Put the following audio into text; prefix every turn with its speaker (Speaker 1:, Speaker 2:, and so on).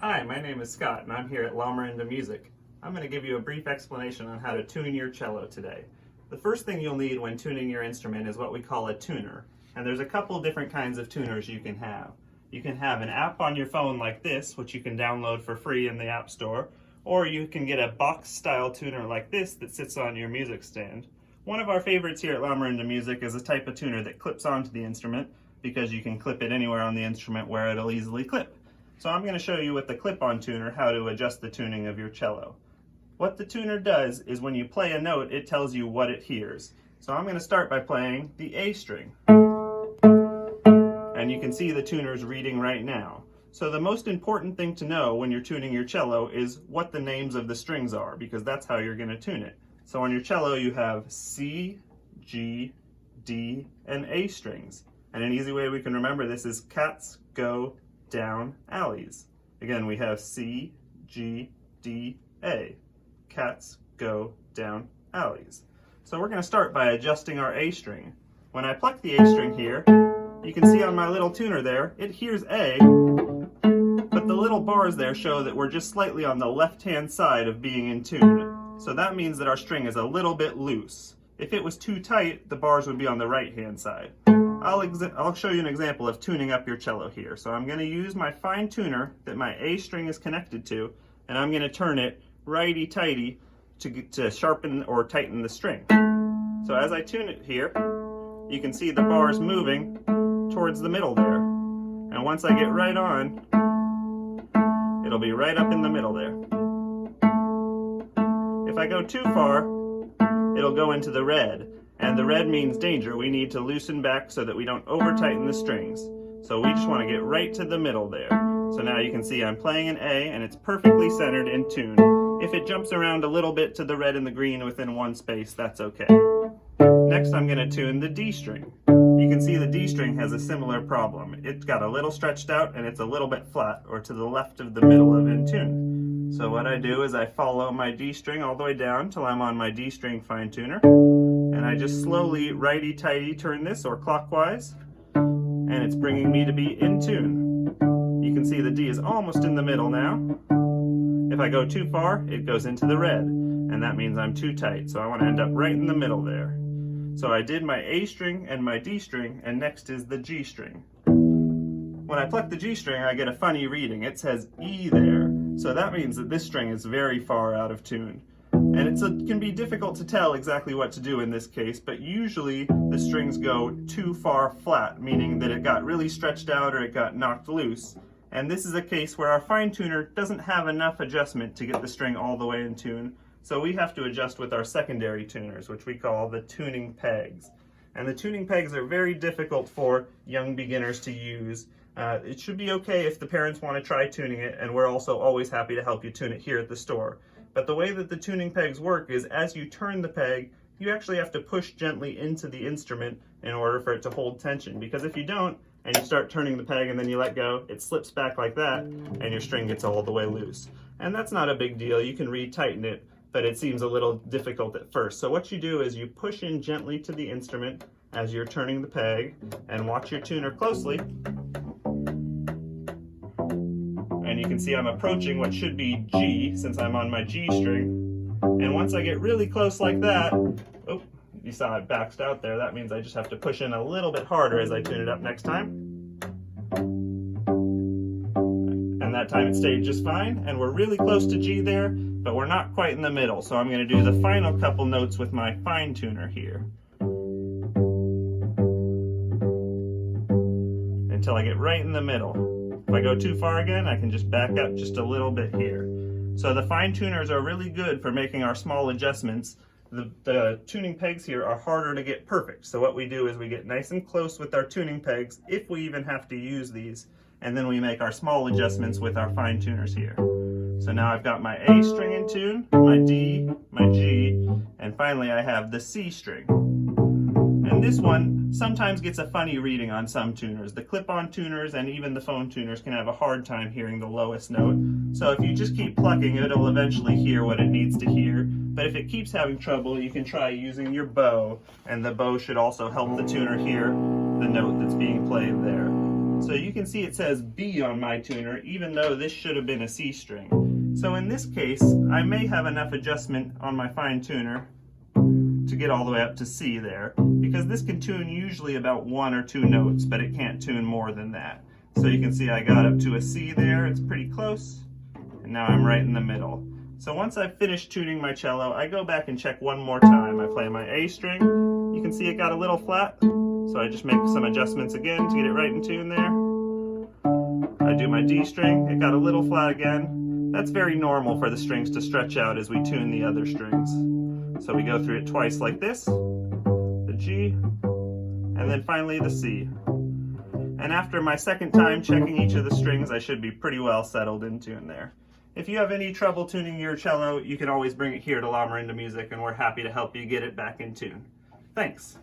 Speaker 1: Hi, my name is Scott and I'm here at Lamorinda Music. I'm going to give you a brief explanation on how to tune your cello today. The first thing you'll need when tuning your instrument is what we call a tuner. And there's a couple different kinds of tuners you can have. You can have an app on your phone like this, which you can download for free in the App Store, or you can get a box-style tuner like this that sits on your music stand. One of our favorites here at Lamorinda Music is a type of tuner that clips onto the instrument because you can clip it anywhere on the instrument where it'll easily clip. So I'm going to show you with the clip-on tuner how to adjust the tuning of your cello. What the tuner does is when you play a note, it tells you what it hears. So I'm going to start by playing the A string. And you can see the tuner's reading right now. So the most important thing to know when you're tuning your cello is what the names of the strings are, because that's how you're going to tune it. So on your cello you have C, G, D, and A strings. And an easy way we can remember this is cats go down alleys. Again, we have C, G, D, A. Cats go down alleys. So we're going to start by adjusting our A string. When I pluck the A string here, you can see on my little tuner there, it hears A, but the little bars there show that we're just slightly on the left-hand side of being in tune. So that means that our string is a little bit loose. If it was too tight, the bars would be on the right-hand side. I'll show you an example of tuning up your cello here. So I'm going to use my fine tuner that my A string is connected to, and I'm going to turn it righty-tighty to sharpen or tighten the string. So as I tune it here, you can see the bars moving towards the middle there. And once I get right on, it'll be right up in the middle there. If I go too far, it'll go into the red. And the red means danger. We need to loosen back so that we don't over-tighten the strings. So we just want to get right to the middle there. So now you can see I'm playing an A and it's perfectly centered in tune. If it jumps around a little bit to the red and the green within one space, that's okay. Next I'm going to tune the D string. You can see the D string has a similar problem. It's got a little stretched out and it's a little bit flat or to the left of the middle of in tune. So what I do is I follow my D string all the way down till I'm on my D string fine tuner. And I just slowly righty-tighty turn this, or clockwise, and it's bringing me to be in tune. You can see the D is almost in the middle now. If I go too far, it goes into the red, and that means I'm too tight, so I want to end up right in the middle there. So I did my A string and my D string, and next is the G string. When I pluck the G string, I get a funny reading. It says E there, so that means that this string is very far out of tune. And it can be difficult to tell exactly what to do in this case, but usually the strings go too far flat, meaning that it got really stretched out or it got knocked loose. And this is a case where our fine tuner doesn't have enough adjustment to get the string all the way in tune, so we have to adjust with our secondary tuners, which we call the tuning pegs. And the tuning pegs are very difficult for young beginners to use. It should be okay if the parents want to try tuning it, and we're also always happy to help you tune it here at the store. But the way that the tuning pegs work is as you turn the peg, you actually have to push gently into the instrument in order for it to hold tension. Because if you don't, and you start turning the peg and then you let go, it slips back like that, and your string gets all the way loose. And that's not a big deal. You can re-tighten it, but it seems a little difficult at first. So what you do is you push in gently to the instrument as you're turning the peg, and watch your tuner closely. And you can see I'm approaching what should be G, since I'm on my G string. And once I get really close like that, oh, you saw it baxed out there, that means I just have to push in a little bit harder as I tune it up next time. And that time it stayed just fine, and we're really close to G there, but we're not quite in the middle, so I'm going to do the final couple notes with my fine tuner here. Until I get right in the middle. If I go too far again, I can just back up just a little bit here. So the fine tuners are really good for making our small adjustments. The tuning pegs here are harder to get perfect. So what we do is we get nice and close with our tuning pegs, if we even have to use these, and then we make our small adjustments with our fine tuners here. So now I've got my A string in tune, my D, my G, and finally I have the C string. And this one sometimes gets a funny reading on some tuners. The clip-on tuners and even the phone tuners can have a hard time hearing the lowest note. So if you just keep plucking, it'll eventually hear what it needs to hear. But if it keeps having trouble, you can try using your bow, and the bow should also help the tuner hear the note that's being played there. So you can see it says B on my tuner, even though this should have been a C string. So in this case, I may have enough adjustment on my fine tuner to get all the way up to C there, because this can tune usually about 1 or 2 notes, but it can't tune more than that. So you can see I got up to a C there, it's pretty close, and now I'm right in the middle. So once I've finished tuning my cello, I go back and check one more time. I play my A string, you can see it got a little flat, so I just make some adjustments again to get it right in tune there. I do my D string, it got a little flat again. That's very normal for the strings to stretch out as we tune the other strings. So we go through it twice like this, the G, and then finally the C. And after my second time checking each of the strings, I should be pretty well settled in tune there. If you have any trouble tuning your cello, you can always bring it here to Lamorinda Music, and we're happy to help you get it back in tune. Thanks.